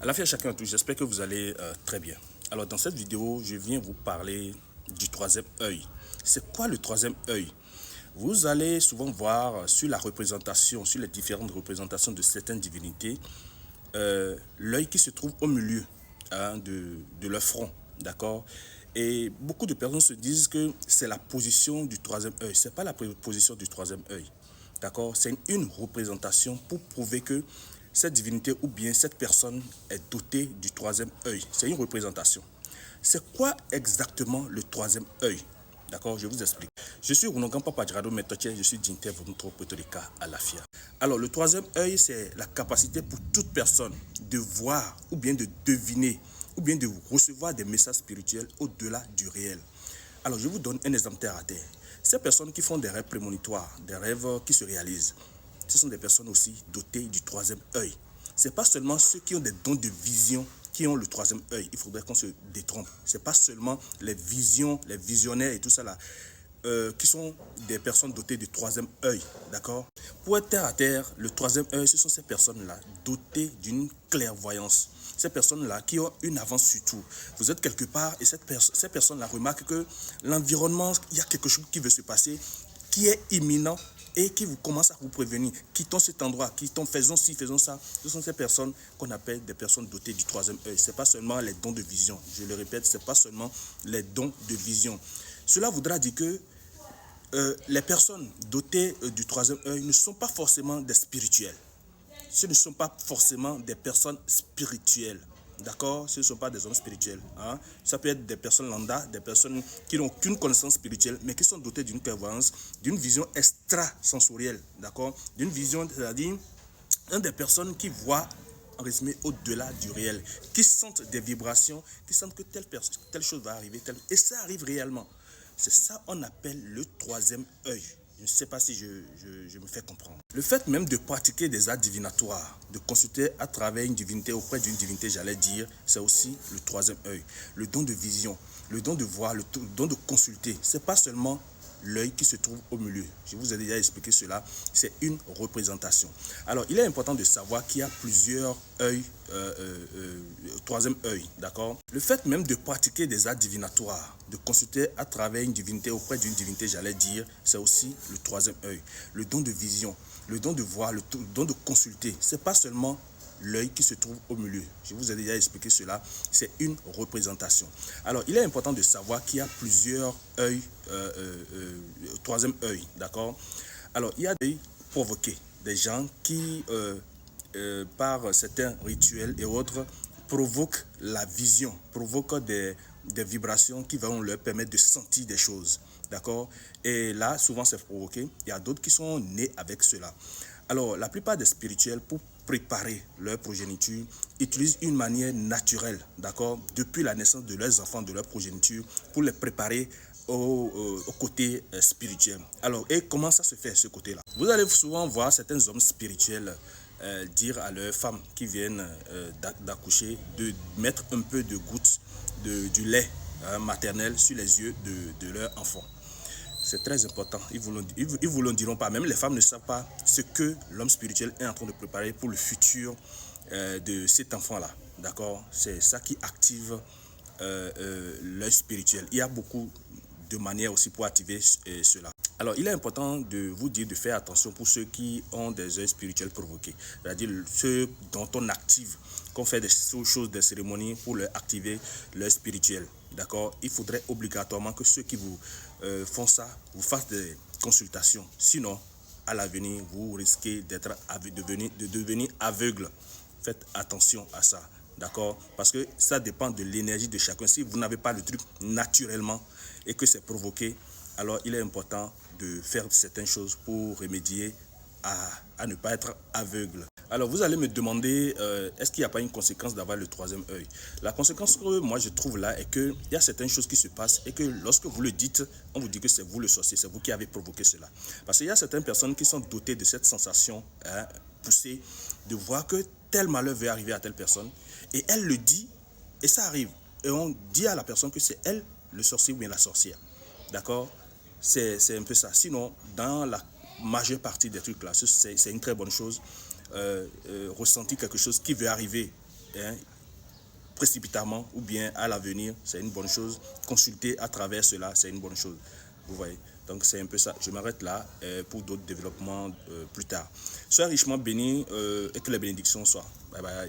À la fin, chacun à tous, j'espère que vous allez très bien. Alors, dans cette vidéo, je viens vous parler du troisième œil. C'est quoi le troisième œil? Vous allez souvent voir sur la représentation, sur les différentes représentations de certaines divinités, l'œil qui se trouve au milieu de leur front, d'accord? Et beaucoup de personnes se disent que c'est la position du troisième œil. Ce n'est pas la position du troisième œil, d'accord? C'est une représentation pour prouver que cette divinité ou bien cette personne est dotée du troisième œil. C'est une représentation. C'est quoi exactement le troisième œil? D'accord, je vous explique. Je suis Rounogan Papa Djrado Metoche, je suis Djinter Vodunto Petolika à la FIA. Alors, le troisième œil, c'est la capacité pour toute personne de voir ou bien de deviner ou bien de recevoir des messages spirituels au-delà du réel. Alors, je vous donne un exemple terre à terre. Ces personnes qui font des rêves prémonitoires, des rêves qui se réalisent, ce sont des personnes aussi dotées du troisième œil. Ce n'est pas seulement ceux qui ont des dons de vision qui ont le troisième œil. Il faudrait qu'on se détrompe. Ce n'est pas seulement les visions, les visionnaires et tout ça là, qui sont des personnes dotées du troisième œil. D'accord? Pour être terre à terre, le troisième œil, ce sont ces personnes-là dotées d'une clairvoyance. Ces personnes-là qui ont une avance sur tout. Vous êtes quelque part et ces personnes-là remarquent que l'environnement, il y a quelque chose qui veut se passer, qui est imminent et qui vous commence à vous prévenir. Quittons cet endroit, quittons, faisons ci, faisons ça. Ce sont ces personnes qu'on appelle des personnes dotées du troisième œil. Ce n'est pas seulement les dons de vision. Je le répète, ce n'est pas seulement les dons de vision. Cela voudra dire que les personnes dotées du troisième œil ne sont pas forcément des spirituels. Ce ne sont pas forcément des personnes spirituelles. D'accord? Ce ne sont pas des hommes spirituels. Hein? Ça peut être des personnes lambda, des personnes qui n'ont aucune connaissance spirituelle, mais qui sont dotées d'une clairvoyance, d'une vision extrasensorielle. D'accord? D'une vision, c'est-à-dire des personnes qui voient, en résumé, au-delà du réel, qui sentent des vibrations, qui sentent que telle chose va arriver, et ça arrive réellement. C'est ça qu'on appelle le troisième œil. Je ne sais pas si je me fais comprendre. Le fait même de pratiquer des arts divinatoires, de consulter à travers une divinité, auprès d'une divinité, j'allais dire, c'est aussi le troisième œil. Le don de vision, le don de voir, le don de consulter. Ce n'est pas seulement l'œil qui se trouve au milieu. Je vous ai déjà expliqué cela. C'est une représentation. Alors, il est important de savoir qu'il y a plusieurs œils, troisième œil, d'accord? Le fait même de pratiquer des arts divinatoires, de consulter à travers une divinité, auprès d'une divinité, j'allais dire, c'est aussi le troisième œil. Le don de vision, le don de voir, le don de consulter. Ce n'est pas seulement l'œil qui se trouve au milieu. Je vous ai déjà expliqué cela. C'est une représentation. Alors, il est important de savoir qu'il y a plusieurs œils, troisième œil, d'accord? Alors, il y a des provoqués, des gens qui, par certains rituels et autres, provoquent la vision, provoquent des vibrations qui vont leur permettre de sentir des choses, d'accord? Et là, souvent, c'est provoqué. Il y a d'autres qui sont nés avec cela. Alors, la plupart des spirituels, pour préparer leur progéniture, utilisent une manière naturelle, d'accord, depuis la naissance de leurs enfants, de leur progéniture, pour les préparer au côté spirituel. Alors, et comment ça se fait, ce côté-là? Vous allez souvent voir certains hommes spirituels dire à leurs femmes qui viennent d'accoucher de mettre un peu de gouttes du lait maternel sur les yeux de leur enfant. C'est très important. Ils vous le diront pas. Même les femmes ne savent pas ce que l'homme spirituel est en train de préparer pour le futur de cet enfant-là. D'accord? C'est ça qui active l'œil spirituel. Il y a beaucoup de manières aussi pour activer cela. Alors, il est important de vous dire de faire attention pour ceux qui ont des œils spirituels provoqués. C'est-à-dire ceux dont on active, qu'on fait des choses, des cérémonies pour leur activer l'œil spirituel. D'accord? Il faudrait obligatoirement que ceux qui vous font ça, vous fassent des consultations. Sinon, à l'avenir, vous risquez de devenir aveugle. Faites attention à ça. D'accord? Parce que ça dépend de l'énergie de chacun. Si vous n'avez pas le truc naturellement et que c'est provoqué, alors il est important de faire certaines choses pour remédier à ne pas être aveugle. Alors vous allez me demander, est-ce qu'il n'y a pas une conséquence d'avoir le troisième œil? La conséquence que moi je trouve là est qu'il y a certaines choses qui se passent et que lorsque vous le dites, on vous dit que c'est vous le sorcier, c'est vous qui avez provoqué cela. Parce qu'il y a certaines personnes qui sont dotées de cette sensation poussée de voir que tel malheur va arriver à telle personne et elle le dit et ça arrive. Et on dit à la personne que c'est elle le sorcier ou bien la sorcière. D'accord? C'est un peu ça. Sinon, dans la majeure partie des trucs là, c'est une très bonne chose. Ressentir quelque chose qui veut arriver hein, précipitamment ou bien à l'avenir, c'est une bonne chose. Consulter à travers cela, c'est une bonne chose. Vous voyez. Donc c'est un peu ça. Je m'arrête là pour d'autres développements plus tard. Sois richement béni et que les bénédictions soient. Bye bye.